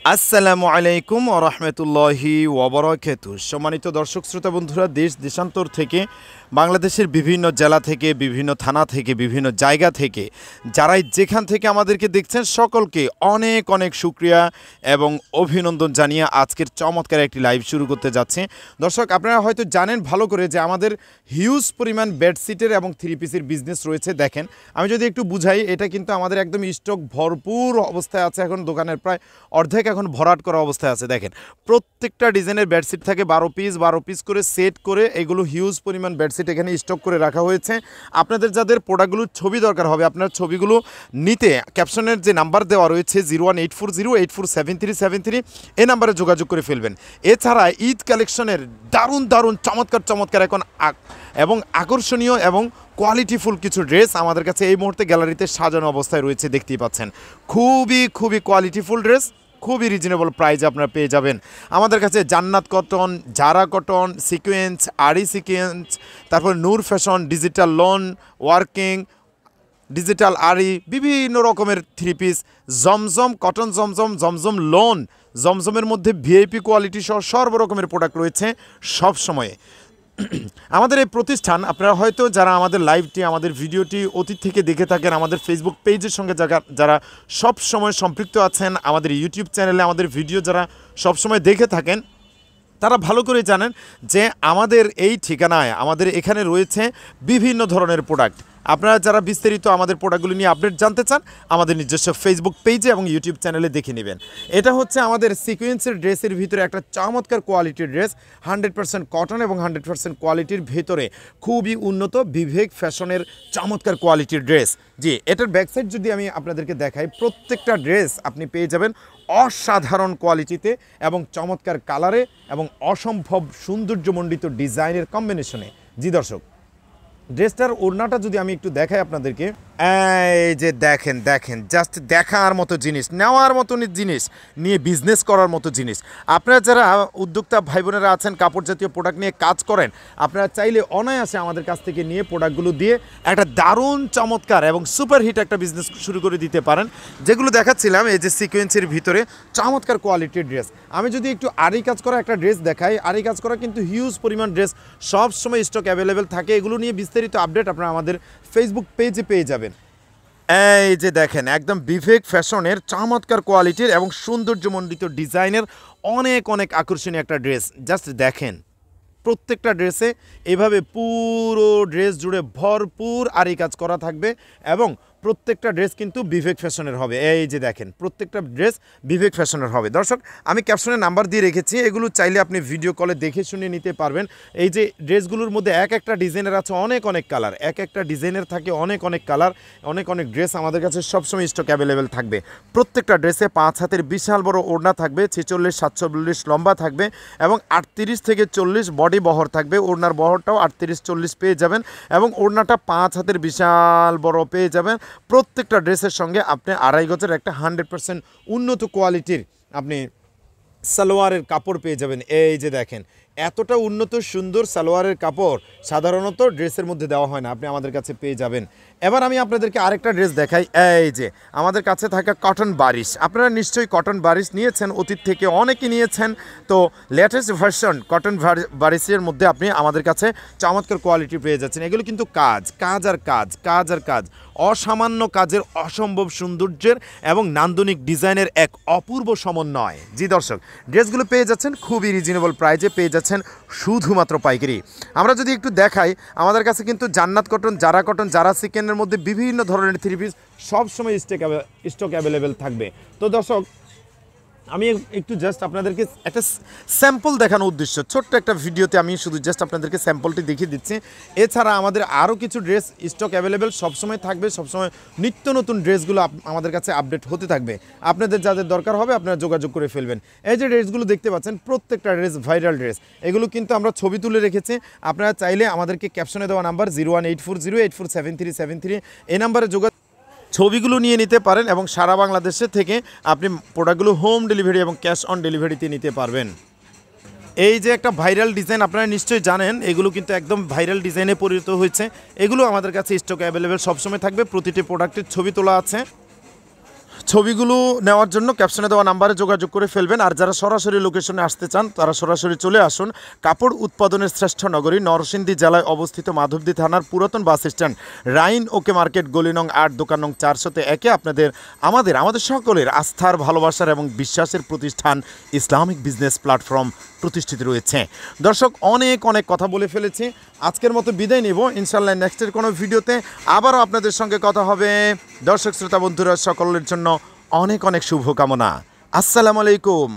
আসসালামু আলাইকুম ওয়া রাহমাতুল্লাহি ওয়া বারাকাতুহু। সম্মানিত দর্শক শ্রোতা বন্ধুরা, দেশ দেশান্তর থেকে, বাংলাদেশের বিভিন্ন জেলা থেকে, বিভিন্ন থানা থেকে, বিভিন্ন জায়গা থেকে যারাই যেখান থেকে আমাদেরকে দেখছেন সকলকে অনেক অনেক শুকরিয়া এবং অভিনন্দন জানিয়ে আজকের চমৎকার একটি লাইভ শুরু করতে যাচ্ছে। দর্শক, আপনারা হয়তো জানেন ভালো করে যে আমাদের হিউজ পরিমাণ বেডশিটের এবং থ্রি পিসের বিজনেস রয়েছে। দেখেন, আমি যদি একটু বুঝাই, এটা কিন্তু আমাদের একদম স্টক ভরপুর অবস্থায় আছে। এখন দোকানের প্রায় অর্ধেক এখন ভরাট করা অবস্থায় আছে। দেখেন, প্রত্যেকটা ডিজাইনের বেডশিট থাকে 12 পিস করে সেট করে, এগুলো হিউজ পরিমাণ বেডশিট এখানে স্টক করে রাখা হয়েছে। আপনাদের যাদের প্রোডাক্টগুলোর ছবি দরকার হবে, আপনার ছবিগুলো নিতে ক্যাপশনের যে নাম্বার দেওয়া রয়েছে 01840847373, এই নাম্বারে যোগাযোগ করে ফেলবেন। এছাড়া ঈদ কালেকশনের দারুণ দারুণ চমৎকার এখন এবং আকর্ষণীয় এবং কোয়ালিটিফুল কিছু ড্রেস আমাদের কাছে এই মুহূর্তে গ্যালারিতে সাজানো অবস্থায় রয়েছে, দেখতেই পাচ্ছেন। খুবই কোয়ালিটিফুল ড্রেস, খুবই রিজনেবল প্রাইজে আপনারা পেয়ে যাবেন আমাদের কাছে। Jannat cotton, Zara cotton, sequence, aari sequence, তারপর Noor fashion, digital lawn working, digital aari, বিভিন্ন রকমের three piece, Zamzam cotton, Zamzam lawn, জমজমের মধ্যে ভিআইপি কোয়ালিটি সহ সর্বরকমের প্রোডাক্ট রয়েছে সব সময়ে। আমাদের এই প্রতিষ্ঠান, আপনারা হয়তো যারা আমাদের লাইভটি, আমাদের ভিডিওটি অতীত থেকে দেখে থাকেন, আমাদের ফেসবুক পেজের সঙ্গে যারা সব সময় সম্পৃক্ত আছেন, আমাদের ইউটিউব চ্যানেলে আমাদের ভিডিও যারা সব সময় দেখে থাকেন, তারা ভালো করে জানেন যে আমাদের এই ঠিকানায় আমাদের এখানে রয়েছে বিভিন্ন ধরনের প্রোডাক্ট। আপনারা যারা বিস্তারিত আমাদের প্রোডাক্টগুলো নিয়ে আপডেট জানতে চান, আমাদের নিজস্ব ফেসবুক পেজে এবং ইউটিউব চ্যানেলে দেখে নেবেন। এটা হচ্ছে আমাদের সিকোয়েন্সের ড্রেসের ভিতরে একটা চমৎকার কোয়ালিটির ড্রেস, 100% কটন এবং 100% কোয়ালিটির ভেতরে খুবই উন্নত বিবেক ফ্যাশনের চমৎকার কোয়ালিটির ড্রেস। জি, এটার ব্যাকসাইড যদি আমি আপনাদেরকে দেখাই, প্রত্যেকটা ড্রেস আপনি পেয়ে যাবেন অসাধারণ কোয়ালিটিতে এবং চমৎকার কালারে এবং অসম্ভব সৌন্দর্যমণ্ডিত ডিজাইনের কম্বিনেশনে। জি দর্শক, ড্রেসটার ওড়নাটা যদি আমি একটু দেখাই আপনাদেরকে, এই যে দেখেন জাস্ট দেখার মতো জিনিস, নেওয়ার মতো জিনিস, নিয়ে বিজনেস করার মতো জিনিস। আপনারা যারা উদ্যোক্তা ভাই বোনেরা আছেন, কাপড় জাতীয় প্রোডাক্ট নিয়ে কাজ করেন, আপনারা চাইলে অনায়াসে আমাদের কাছ থেকে নিয়ে প্রোডাক্টগুলো দিয়ে একটা দারুণ চমৎকার এবং সুপারহিট একটা বিজনেস শুরু করে দিতে পারেন। যেগুলো দেখাচ্ছিলাম এই যে সিকোয়েন্সের ভিতরে চমৎকার কোয়ালিটির ড্রেস। আমি যদি একটু আরি কাজ করা একটা ড্রেস দেখাই, আরি কাজ করা কিন্তু হিউজ পরিমাণ ড্রেস সব সময় স্টক অ্যাভেলেবেল থাকে। এগুলো নিয়ে বিস্তারিত আপডেট আপনারা আমাদের ফেসবুক পেজে পেয়ে যাবেন। এই যে দেখেন, একদম বিবেক ফ্যাশনের চমৎকার কোয়ালিটির এবং সৌন্দর্যমণ্ডিত ডিজাইনের অনেক আকর্ষণীয় একটা ড্রেস। জাস্ট দেখেন, প্রত্যেকটা ড্রেসে এভাবে পুরো ড্রেস জুড়ে ভরপুর আরি কাজ করা থাকবে এবং প্রত্যেকটা ড্রেস কিন্তু বিবেক ফ্যাশনের হবে। এই যে দেখেন, প্রত্যেকটা ড্রেস বিবেক ফ্যাশনের হবে। দর্শক, আমি ক্যাপশনে নাম্বার দিয়ে রেখেছি, এগুলো চাইলে আপনি ভিডিও কলে দেখে শুনে নিতে পারবেন। এই যে ড্রেসগুলোর মধ্যে একটা ডিজাইনের আছে অনেক কালার, একটা ডিজাইনের থাকে অনেক কালার, অনেক ড্রেস আমাদের কাছে সবসময় স্টক অ্যাভেলেবেল থাকবে। প্রত্যেকটা ড্রেসে 5 হাতের বিশাল বড় ওড়না থাকবে, 46-47 লম্বা থাকবে এবং 38 থেকে 40 বডি বহর থাকবে। ওড়নার বহরটাও 38-40 পেয়ে যাবেন এবং ওড়নাটা 5 হাতের বিশাল বড় পেয়ে যাবেন। প্রত্যেকটা ড্রেসের সঙ্গে আপনি 2.5 গজের একটা 100% উন্নত কোয়ালিটির আপনি সালোয়ারের কাপড় পেয়ে যাবেন। এই যে দেখেন, এতটা উন্নত সুন্দর সালোয়ারের কাপড় সাধারণত ড্রেসের মধ্যে দেওয়া হয় না, আপনি আমাদের কাছে পেয়ে যাবেন। এবার আমি আপনাদেরকে আরেকটা ড্রেস দেখাই। এই যে আমাদের কাছে থাকা কটন বারিশ, আপনারা নিশ্চয়ই কটন বারিশ নিয়েছেন, অতীত থেকে অনেকেই নিয়েছেন। তো লেটেস্ট ভার্সন কটন বারিশের মধ্যে আপনি আমাদের কাছে চমৎকার কোয়ালিটি পেয়ে যাচ্ছেন। এগুলো কিন্তু কাজ আর কাজ, অসামান্য কাজের অসম্ভব সৌন্দর্যের এবং নান্দনিক ডিজাইনের এক অপূর্ব সমন্বয়। জি দর্শক, ড্রেসগুলো পেয়ে যাচ্ছেন খুবই রিজনেবল প্রাইজে, পেয়ে যাচ্ছেন শুধুমাত্র পাইকারি। আমরা যদি একটু দেখাই, আমাদের কাছে কিন্তু জান্নাত কটন, জারা সিকেনের মধ্যে বিভিন্ন ধরনের থ্রি পিস সবসময় স্টক অ্যাভেলেবেল থাকবে। তো দর্শক, আমি একটু জাস্ট আপনাদেরকে একটা স্যাম্পল দেখানোর উদ্দেশ্য, ছোট্ট একটা ভিডিওতে আমি শুধু জাস্ট আপনাদেরকে স্যাম্পলটি দেখিয়ে দিচ্ছি। এছাড়া আমাদের আরও কিছু ড্রেস স্টক অ্যাভেলেবেল সবসময় থাকবে, সবসময় নিত্য নতুন ড্রেসগুলো আমাদের কাছে আপডেট হতে থাকবে। আপনাদের যাদের দরকার হবে আপনারা যোগাযোগ করে ফেলবেন। এই যে ড্রেসগুলো দেখতে পাচ্ছেন, প্রত্যেকটা ড্রেস ভাইরাল ড্রেস। এগুলো কিন্তু আমরা ছবি তুলে রেখেছি, আপনারা চাইলে আমাদেরকে ক্যাপশনে দেওয়া নাম্বার 01840847373 এই নাম্বারে ছবিগুলো নিয়ে নিতে পারেন এবং সারা বাংলাদেশে থেকে আপনি প্রোডাক্টগুলো হোম ডেলিভারি এবং ক্যাশ অন ডেলিভারিতে নিতে পারবেন। এই যে একটা ভাইরাল ডিজাইন, আপনারা নিশ্চয়ই জানেন, এগুলো কিন্তু একদম ভাইরাল ডিজাইনে পরিণত হয়েছে। এগুলো আমাদের কাছে স্টক অ্যাভেলেবেল সবসময় থাকবে, প্রতিটি প্রোডাক্টের ছবি তোলা আছে। ছবিগুলো নেওয়ার জন্য ক্যাপশনে দেওয়া নাম্বারে যোগাযোগ করে ফেলবেন। আর যারা সরাসরি লোকেশনে আসতে চান তারা সরাসরি চলে আসুন। কাপড় উৎপাদনের শ্রেষ্ঠ নগরী নরসিংদী জেলায় অবস্থিত মাধবদী থানার পুরাতন বাস স্ট্যান্ড রাইন ওকে মার্কেট গলি নং 8 দোকান নং 401 আমাদের সকলের আস্থার ভালোবাসার এবং বিশ্বাসের প্রতিষ্ঠান ইসলামিক বিজনেস প্ল্যাটফর্ম প্রতিষ্ঠিত রয়েছে। দর্শক অনেক কথা বলে ফেলেছি, আজকের মতো বিদায় নেব। ইনশাল্লাহ নেক্সটের কোনো ভিডিওতে আবারও আপনাদের সঙ্গে কথা হবে। দর্শক শ্রোতা বন্ধুরা সকলের জন্য অনেক শুভকামনা। আসসালামু আলাইকুম।